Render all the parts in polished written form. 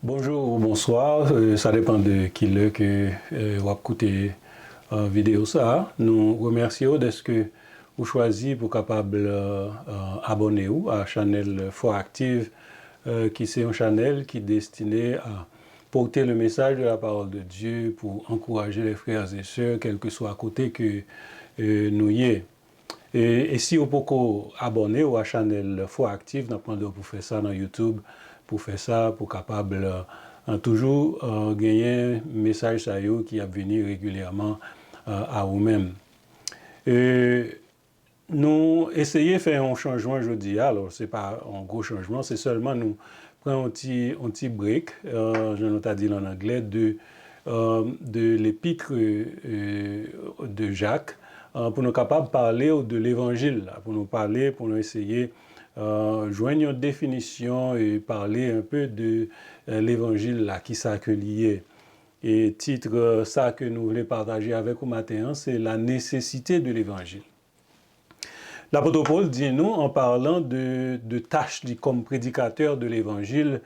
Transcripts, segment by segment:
Bonjour ou bonsoir, ça dépend de qui le que vous écoutez vidéo ça. Nous remercions de ce que vous choisissez pour capable abonner ou à la chaîne Foi Active, qui c'est une chaîne qui est destinée à porter le message de la parole de Dieu pour encourager les frères et sœurs, quel que soit à côté que nous y est. Et si vous pouvez abonner à la chaîne Foi Active, nous apprenons pour faire ça dans YouTube, pour faire ça, pour capable toujours gagner un message qui a venu régulièrement à vous-même. Nous essayons de faire un changement aujourd'hui. Alors, ce n'est pas un gros changement, c'est seulement nous prenons un petit break, je nous ai dit en anglais, de l'épître de Jacques, pour nous capables de parler de l'évangile, pour nous parler, pour nous essayer joindre une définition et parler un peu de l'évangile là, qui ça que lié. Et titre ça que nous voulons partager avec vous matin, c'est la nécessité de l'évangile. L'apôtre Paul dit nous, en parlant de tâches comme prédicateur de l'évangile,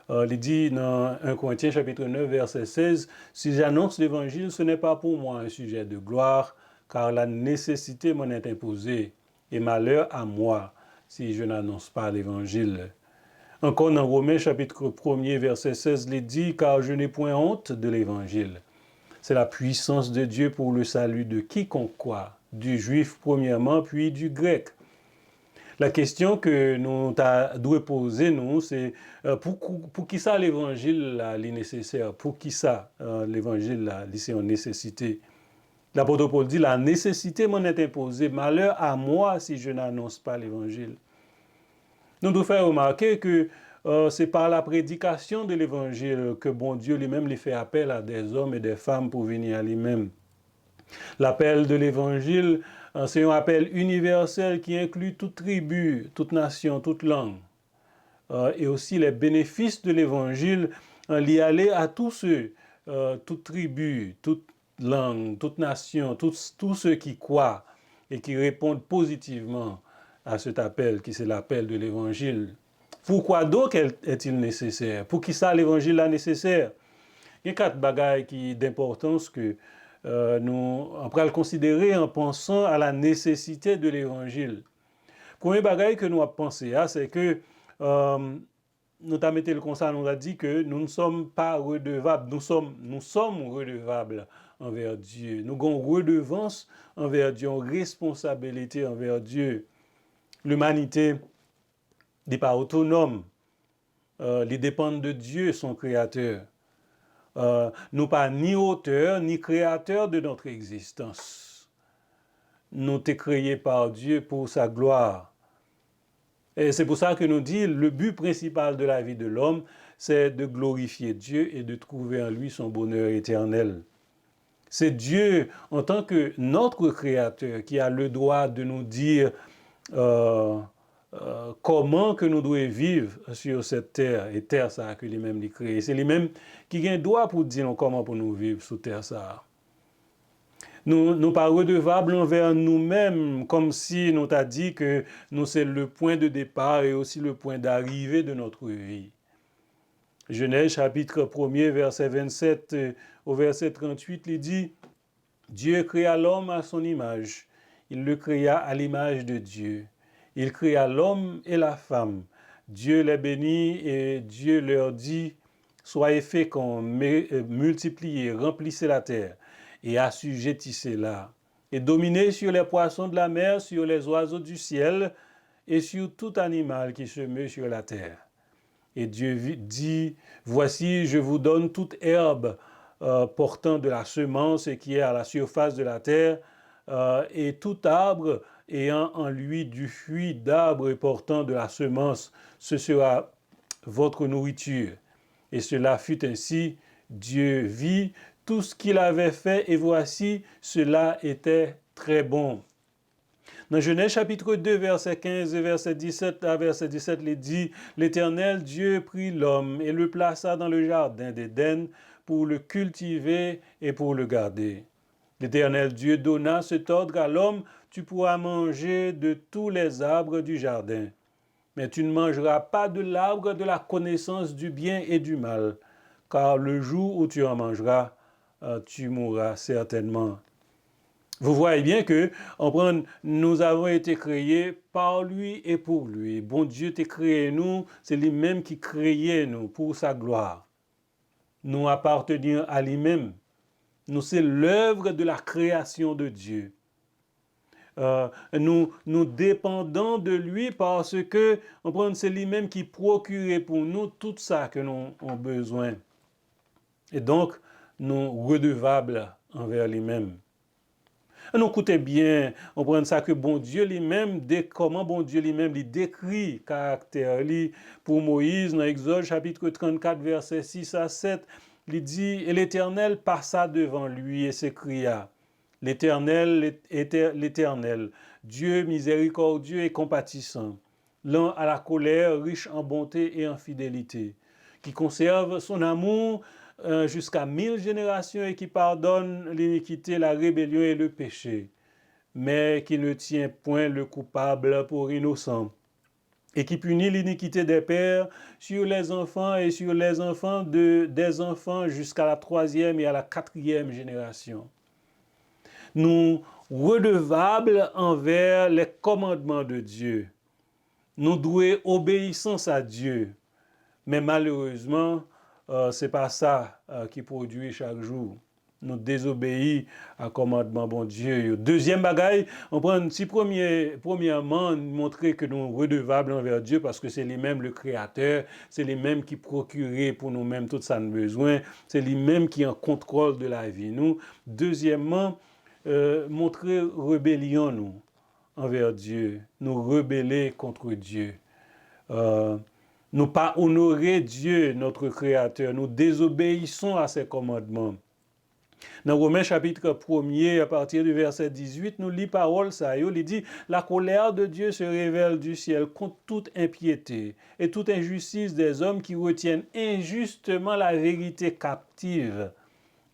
il dit dans 1 Corinthiens chapitre 9, verset 16, « Si j'annonce l'évangile, ce n'est pas pour moi un sujet de gloire, car la nécessité m'en est imposée, et malheur à moi si je n'annonce pas l'évangile. » Encore dans Romains chapitre 1er, verset 16, il dit, « Car je n'ai point honte de l'évangile. C'est la puissance de Dieu pour le salut de quiconque croit, du juif premièrement, puis du grec. » La question que nous devons poser, nous, c'est pour qui ça l'évangile est nécessaire? Pour qui ça l'évangile c'est une nécessité? L'apôtre Paul dit, la nécessité m'en est imposée, malheur à moi si je n'annonce pas l'évangile. Nous devons faire remarquer que c'est par la prédication de l'évangile que bon Dieu lui-même lui fait appel à des hommes et des femmes pour venir à lui-même. L'appel de l'évangile, c'est un appel universel qui inclut toute tribu, toute nation, toute langue. Et aussi les bénéfices de l'évangile liés à tous ceux, toute tribu, toute langue, toute nation, tous ceux qui croient et qui répondent positivement à cet appel qui c'est l'appel de l'évangile. Pourquoi donc est-il nécessaire? Pour qui ça l'évangile est nécessaire? Il y a 4 bagailles d'importance que nous après le considérer en pensant à la nécessité de l'évangile. Premier bagaille que nous avons pensé, c'est que nous avons mis le constat, nous a dit que nous ne sommes pas redevables, nous sommes redevables envers Dieu. Nous avons redevance envers Dieu, une responsabilité envers Dieu. L'humanité n'est pas autonome, elle dépend de Dieu, son créateur. Nous pas ni auteur ni créateur de notre existence. Nous sommes créés par Dieu pour sa gloire. Et c'est pour ça que nous dit le but principal de la vie de l'homme, c'est de glorifier Dieu et de trouver en lui son bonheur éternel. C'est Dieu, en tant que notre créateur, qui a le droit de nous dire comment que nous devons vivre sur cette terre, et terre ça que lui-même l'a créé. C'est lui-même qui a le droit pour dire comment pour nous vivre sur terre ça. Nous ne sommes pas redevables envers nous-mêmes, comme si nous t'a dit que nous c'est le point de départ et aussi le point d'arrivée de notre vie. Genèse chapitre 1er, verset 27 au verset 38, il dit « Dieu créa l'homme à son image, il le créa à l'image de Dieu. Il créa l'homme et la femme. Dieu les bénit et Dieu leur dit « Soyez féconds, multipliez, remplissez la terre et assujettissez-la, et dominez sur les poissons de la mer, sur les oiseaux du ciel et sur tout animal qui se meut sur la terre. » Et Dieu dit « Voici, je vous donne toute herbe portant de la semence et qui est à la surface de la terre, et tout arbre ayant en lui du fruit d'arbre portant de la semence, ce sera votre nourriture. » Et cela fut ainsi. Dieu vit tout ce qu'il avait fait et voici, cela était très bon. Dans Genèse chapitre 2, verset 15 et verset 17 à verset 17, il dit « L'Éternel Dieu prit l'homme et le plaça dans le jardin d'Éden pour le cultiver et pour le garder. L'Éternel Dieu donna cet ordre à l'homme, tu pourras manger de tous les arbres du jardin, mais tu ne mangeras pas de l'arbre de la connaissance du bien et du mal, car le jour où tu en mangeras, tu mourras certainement. Vous voyez bien que nous avons été créés par lui et pour lui. Bon Dieu t'a créé nous, c'est lui-même qui créait nous pour sa gloire. Nous appartenons à lui-même. Nous, c'est l'œuvre de la création de Dieu. Nous dépendons de lui parce que c'est lui-même qui procure pour nous tout ça que nous avons besoin. Et donc, nous redevables envers lui-même. Nous écoutez bien, on prend ça que bon Dieu lui-même, comment bon Dieu lui-même lui décrit caractère pour Moïse dans Exode chapitre 34 verset 6 à 7, il dit et l'Éternel passa devant lui et s'écria l'Éternel, Dieu miséricordieux et compatissant, lent à la colère, riche en bonté et en fidélité, qui conserve son amour jusqu'à 1000 générations et qui pardonne l'iniquité, la rébellion et le péché, mais qui ne tient point le coupable pour innocent, et qui punit l'iniquité des pères sur les enfants et sur les enfants des enfants jusqu'à la 3e et à la 4e génération. Nous redevables envers les commandements de Dieu. Nous devons obéissance à Dieu. Mais malheureusement, ce n'est pas ça qui produit chaque jour. Nous désobéissons à commandement bon Dieu. Deuxième bagaille, on prend premièrement montrer que nous sommes redevables envers Dieu parce que c'est lui-même le créateur, c'est lui-même qui procure pour nous-mêmes tout ça nous besoin, c'est lui-même qui est en contrôle de la vie. Nous, deuxièmement, montrer rébellion nous envers Dieu, nous rebeller contre Dieu. Nous pas honorer Dieu, notre Créateur. Nous désobéissons à ses commandements. Dans Romains chapitre 1er, à partir du verset 18, nous lisons parole ça. Il dit, la colère de Dieu se révèle du ciel contre toute impiété et toute injustice des hommes qui retiennent injustement la vérité captive.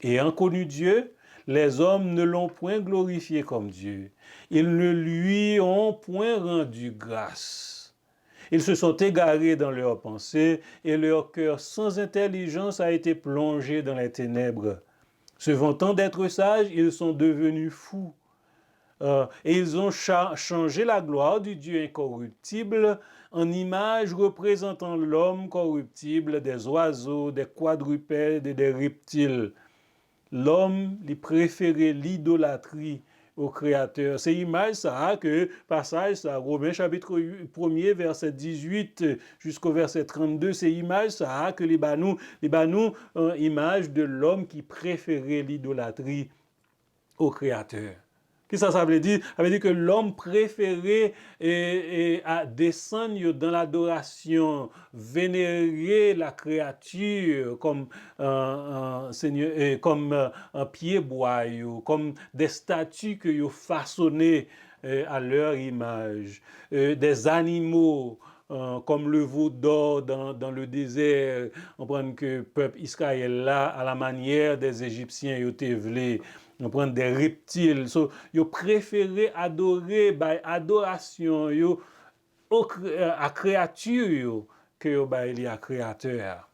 Ayant connu Dieu, les hommes ne l'ont point glorifié comme Dieu. Ils ne lui ont point rendu grâce. Ils se sont égarés dans leurs pensées et leur cœur sans intelligence a été plongé dans les ténèbres. Se vantant d'être sages, ils sont devenus fous. Et ils ont changé la gloire du Dieu incorruptible en image représentant l'homme corruptible, des oiseaux, des quadrupèdes et des reptiles. L'homme lui préférait l'idolâtrie au Créateur. C'est l'image ça que passage ça Romains chapitre 1er verset 18 jusqu'au verset 32, c'est l'image ça que les banous image de l'homme qui préférait l'idolâtrie au Créateur. Qu'est-ce que ça veut dire? Ça veut dire que l'homme préféré à descendre dans l'adoration, vénérer la créature comme Seigneur, comme un pied-bois, comme des statues que vous façonnez à leur image, des animaux. Comme le veau d'or dans le désert, on prend que le peuple Israël là, à la manière des Égyptiens, ils étaient velés. On prend des reptiles. Ils préféraient adorer, adoration à créature que à créateur.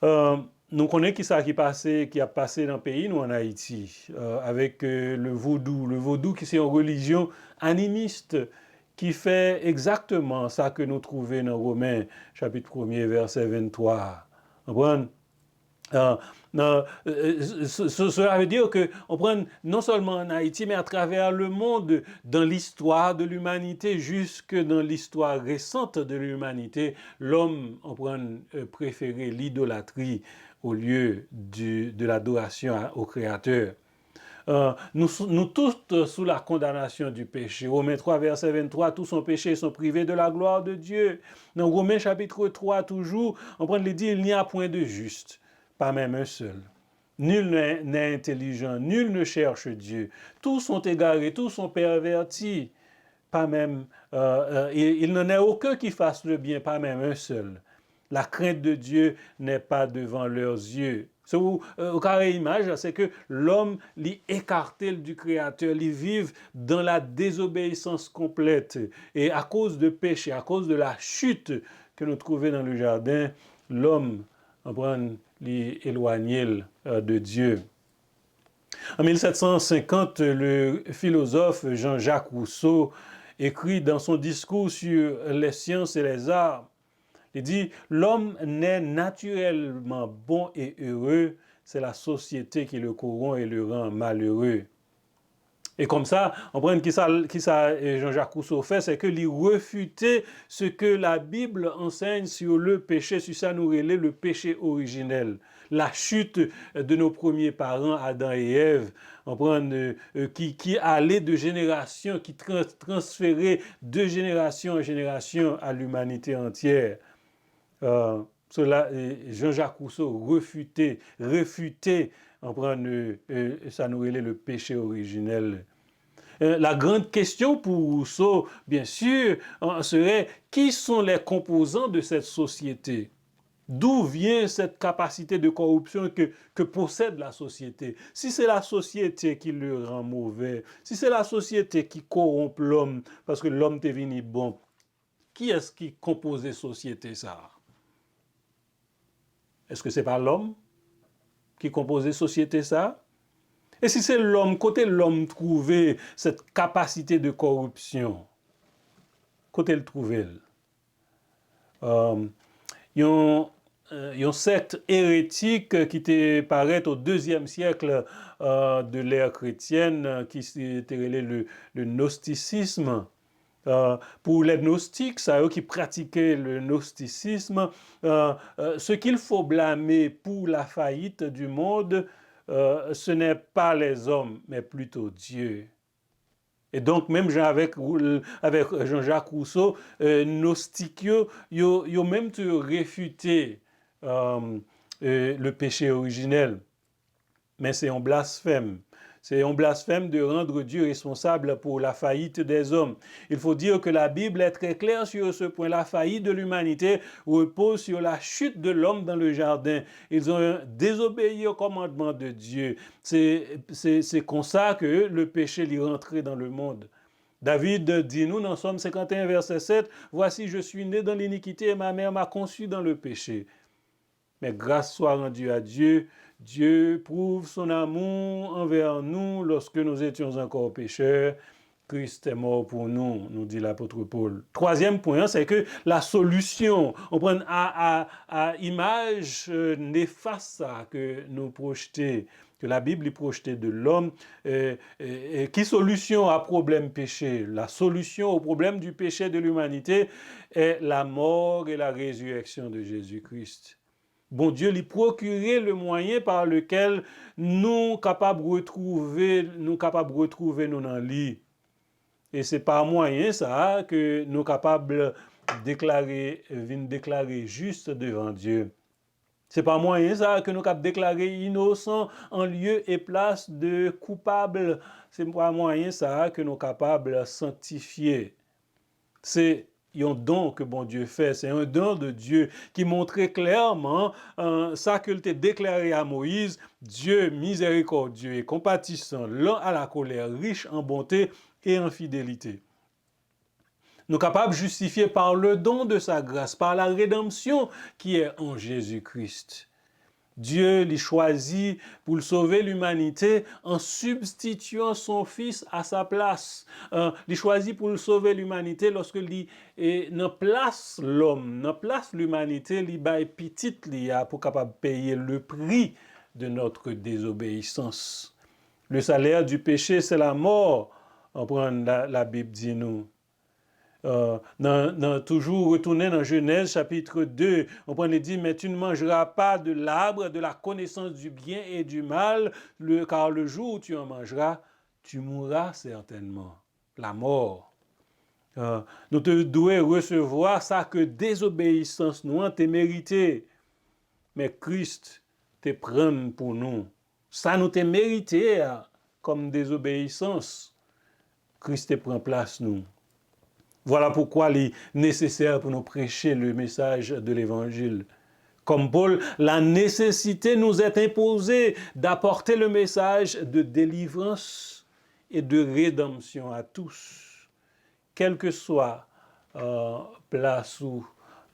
Nous connaissons qui a passé dans le pays, nous en Haïti, avec le vaudou. Le vaudou qui c'est une religion animiste qui fait exactement ça que nous trouvons dans Romains, chapitre 1er, verset 23. Cela veut dire que on prend non seulement en Haïti, mais à travers le monde, dans l'histoire de l'humanité, jusque dans l'histoire récente de l'humanité, l'homme préféré l'idolâtrie au lieu de l'adoration au Créateur. Nous tous sous la condamnation du péché. Romains 3, verset 23, tous sont péchés, sont privés de la gloire de Dieu. Dans Romains chapitre 3, toujours, on prend les dire, il n'y a point de juste, pas même un seul. Nul n'est intelligent, nul ne cherche Dieu. Tous sont égarés, tous sont pervertis. Pas même, il n'en est aucun qui fasse le bien, pas même un seul. La crainte de Dieu n'est pas devant leurs yeux. Au carré image, c'est que l'homme l'y écarté du Créateur, l'y vive dans la désobéissance complète. Et à cause de péché, à cause de la chute que nous trouvons dans le jardin, l'homme on prend l'éloigner de Dieu. En 1750, le philosophe Jean-Jacques Rousseau écrit dans son discours sur les sciences et les arts, il dit « L'homme naît naturellement bon et heureux, c'est la société qui le corrompt et le rend malheureux. » Et comme ça, on prend qui ça Jean-Jacques Rousseau fait, c'est que lui refuter ce que la Bible enseigne sur le péché, sur ça nous relève le péché originel. La chute de nos premiers parents, Adam et Ève, on prend qui allait de génération, qui transférait de génération en génération à l'humanité entière. Cela, Jean-Jacques Rousseau refutait, on prend ça nous relève le péché originel. La grande question pour Rousseau, bien sûr, serait qui sont les composants de cette société? D'où vient cette capacité de corruption que possède la société? Si c'est la société qui le rend mauvais, si c'est la société qui corrompt l'homme, parce que l'homme est venu bon, qui est-ce qui compose la société ça? Est-ce que c'est pas l'homme qui compose la société ça? Et si c'est l'homme, côté l'homme trouver cette capacité de corruption, côté le trouver, il y a une secte hérétique qui était paraît au IIe siècle de l'ère chrétienne, qui était le gnosticisme. Pour les gnostiques, c'est eux qui pratiquaient le gnosticisme. Ce qu'il faut blâmer pour la faillite du monde, ce n'est pas les hommes, mais plutôt Dieu. Et donc, même avec Jean-Jacques Rousseau, gnostique, ils ont même réfuté le péché originel. Mais c'est un blasphème. C'est un blasphème de rendre Dieu responsable pour la faillite des hommes. Il faut dire que la Bible est très claire sur ce point. La faillite de l'humanité repose sur la chute de l'homme dans le jardin. Ils ont désobéi au commandement de Dieu. C'est comme ça que le péché est rentré dans le monde. David dit nous dans Somme 51, verset 7, « Voici, je suis né dans l'iniquité et ma mère m'a conçu dans le péché. » Mais grâce soit rendue à Dieu. Dieu prouve son amour envers nous lorsque nous étions encore pécheurs. Christ est mort pour nous, nous dit l'apôtre Paul. Troisième point, c'est que la solution, on prend à image néfaste que nous projeter, que la Bible est projetée de l'homme. Qui solution à problème péché? La solution au problème du péché de l'humanité est la mort et la résurrection de Jésus-Christ. Bon Dieu lui procurer le moyen par lequel nous capables de retrouver nous dans lui. Et c'est par moyen ça que nous capables déclarer juste devant Dieu. C'est par moyen ça que nous capables déclarer innocent en lieu et place de coupable. C'est par moyen ça que nous capables sanctifier. C'est un don que bon Dieu fait, c'est un don de Dieu qui montrait clairement ça qu'il t'a déclaré à Moïse, Dieu miséricordieux et compatissant, lent à la colère, riche en bonté et en fidélité. Nous sommes capables de justifier par le don de sa grâce, par la rédemption qui est en Jésus-Christ. Dieu l'y choisit pour sauver l'humanité en substituant son fils à sa place. Il choisit pour sauver l'humanité lorsque il place l'homme, place l'humanité, il baille petit pour capable payer le prix de notre désobéissance. Le salaire du péché, c'est la mort. On prend la Bible dit nous. Toujours retourner dans Genèse chapitre 2, on peut dire, mais tu ne mangeras pas de l'arbre de la connaissance du bien et du mal, car le jour où tu en mangeras, tu mourras certainement. La mort. Nous devons recevoir ça que désobéissance nous t'es mérité, mais Christ te prend pour nous. Ça nous t'est mérité comme désobéissance. Christ te prend place nous. Voilà pourquoi il est nécessaire pour nous prêcher le message de l'Évangile. Comme Paul, la nécessité nous est imposée d'apporter le message de délivrance et de rédemption à tous, quelle que soit place où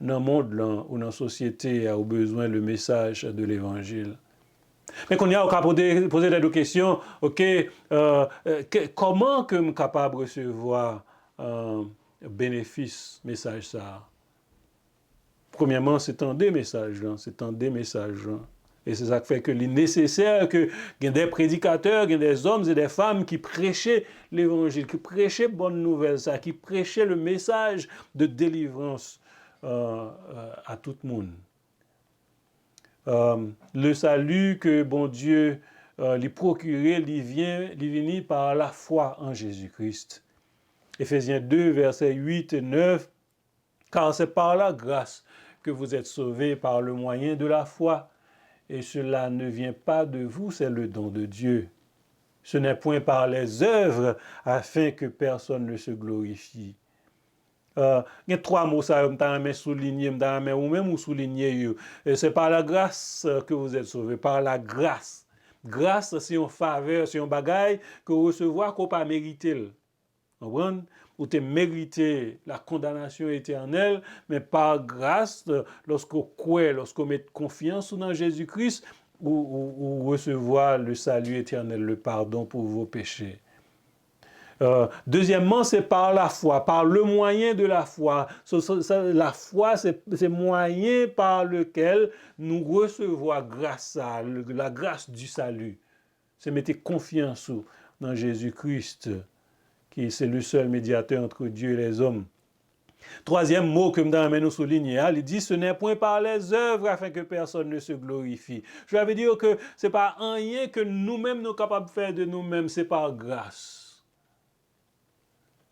dans le monde là, ou dans la société a besoin le message de l'évangile. Mais qu'on y a poser des questions, ok, comment que je suis capable de recevoir bénéfice, message ça? Premièrement, c'est un des messages, Et c'est ça qui fait que il est nécessaire que il y ait des prédicateurs, il y ait des hommes et des femmes qui prêchaient l'évangile, qui prêchaient bonne nouvelle, ça, qui prêchaient le message de délivrance à tout le monde. Le salut que bon Dieu lui procurait, lui vient par la foi en Jésus-Christ. Éphésiens 2, versets 8 et 9, car c'est par la grâce que vous êtes sauvés par le moyen de la foi. Et cela ne vient pas de vous, c'est le don de Dieu. Ce n'est point par les œuvres afin que personne ne se glorifie. Il y a trois mots ça, je souligner, ou même souligner. C'est par la grâce que vous êtes sauvés, par la grâce. Grâce, c'est une faveur, c'est un bagage que vous recevez qu'on pas mérité. Vous comprenez? Ou tu mérité la condamnation éternelle, mais par grâce, lorsqu'on croit, lorsqu'on met confiance dans Jésus-Christ, ou recevoir le salut éternel, le pardon pour vos péchés. Deuxièmement, c'est par la foi, par le moyen de la foi. La foi, c'est le moyen par lequel nous recevons grâce à la grâce du salut. C'est mettre confiance dans Jésus-Christ, qui c'est le seul médiateur entre Dieu et les hommes. Troisième mot que nous souligner, il dit ce n'est point par les œuvres afin que personne ne se glorifie. Je vais dire que c'est pas rien que nous-mêmes nous sommes capables de faire de nous-mêmes, c'est par grâce.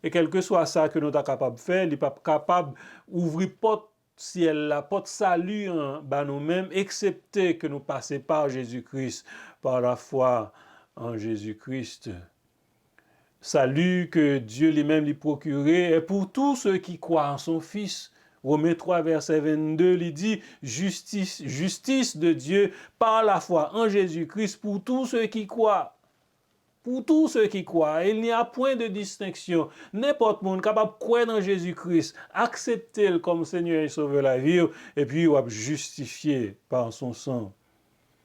Et quel que soit ça que nous sommes capables de faire, il n'est pas capable d'ouvrir porte ciel, la porte salut nous-mêmes, excepté que nous passions par Jésus-Christ, par la foi en Jésus-Christ. Salut que Dieu lui-même lui procurait et pour tous ceux qui croient en son Fils. Romains 3, verset 22, il dit justice de Dieu par la foi en Jésus-Christ pour tous ceux qui croient. Pour tous ceux qui croient, il n'y a point de distinction. N'importe monde capable de croire dans Jésus-Christ, accepter-le comme Seigneur et Sauveur la vie, et puis il va justifier par son sang.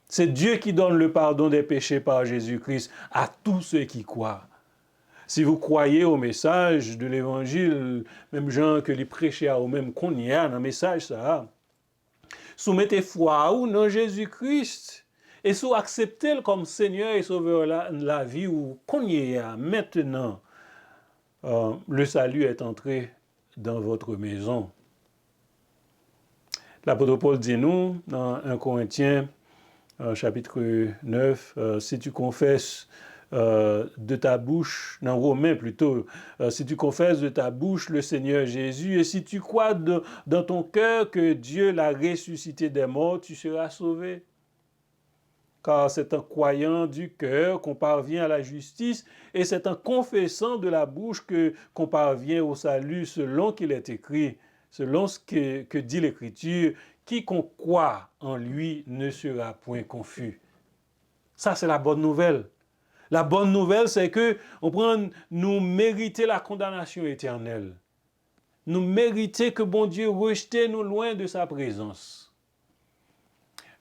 C'est Dieu qui donne le pardon des péchés par Jésus-Christ à tous ceux qui croient. Si vous croyez au message de l'Évangile, même gens que les prêchent à eux-mêmes qu'on y a dans le message, ça, soumettez foi ou non Jésus-Christ. Et si vous acceptez comme Seigneur et Sauveur la vie ou qu'on y a maintenant, le salut est entré dans votre maison. L'apôtre Paul dit nous, dans 1 Corinthiens, chapitre 9, si tu confesses de ta bouche, dans Romains plutôt, si tu confesses de ta bouche le Seigneur Jésus et si tu crois dans ton cœur que Dieu l'a ressuscité des morts, tu seras sauvé. Car c'est en croyant du cœur qu'on parvient à la justice et c'est en confessant de la bouche qu'on parvient au salut selon qu'il est écrit, selon ce que dit l'Écriture, quiconque croit en lui ne sera point confus. Ça, c'est la bonne nouvelle. La bonne nouvelle, c'est que nous méritons la condamnation éternelle. Nous méritons que bon Dieu rejette nous loin de sa présence.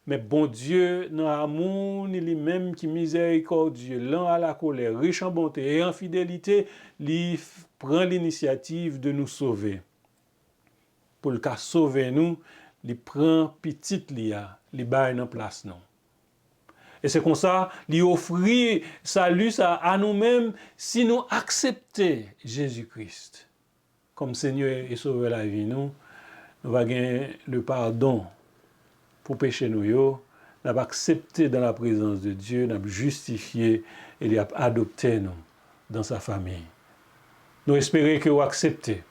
Mais bon Dieu, dans l'amour, il est même qui miséricordieux, lent à la colère, riche en bonté et en fidélité, il prend l'initiative de nous sauver. Pour le cas sauver nous, il prend petite lia, il baille en place non. Et c'est comme ça, il offre salut à nous-mêmes si nous acceptons Jésus-Christ comme Seigneur et Sauveur la vie. Nous allons gagner le pardon pour pécher nous, nous avons accepté dans la présence de Dieu, nous avons justifié et il a adopté nous dans sa famille. Nous espérons que vous acceptez,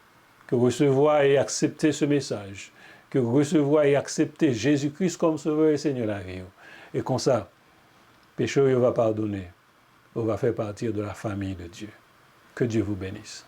que vous recevez et acceptez ce message, que vous recevez et acceptez Jésus-Christ comme Sauveur et Seigneur la vie. Et comme ça, péché va pardonner, on va faire partir de la famille de Dieu. Que Dieu vous bénisse.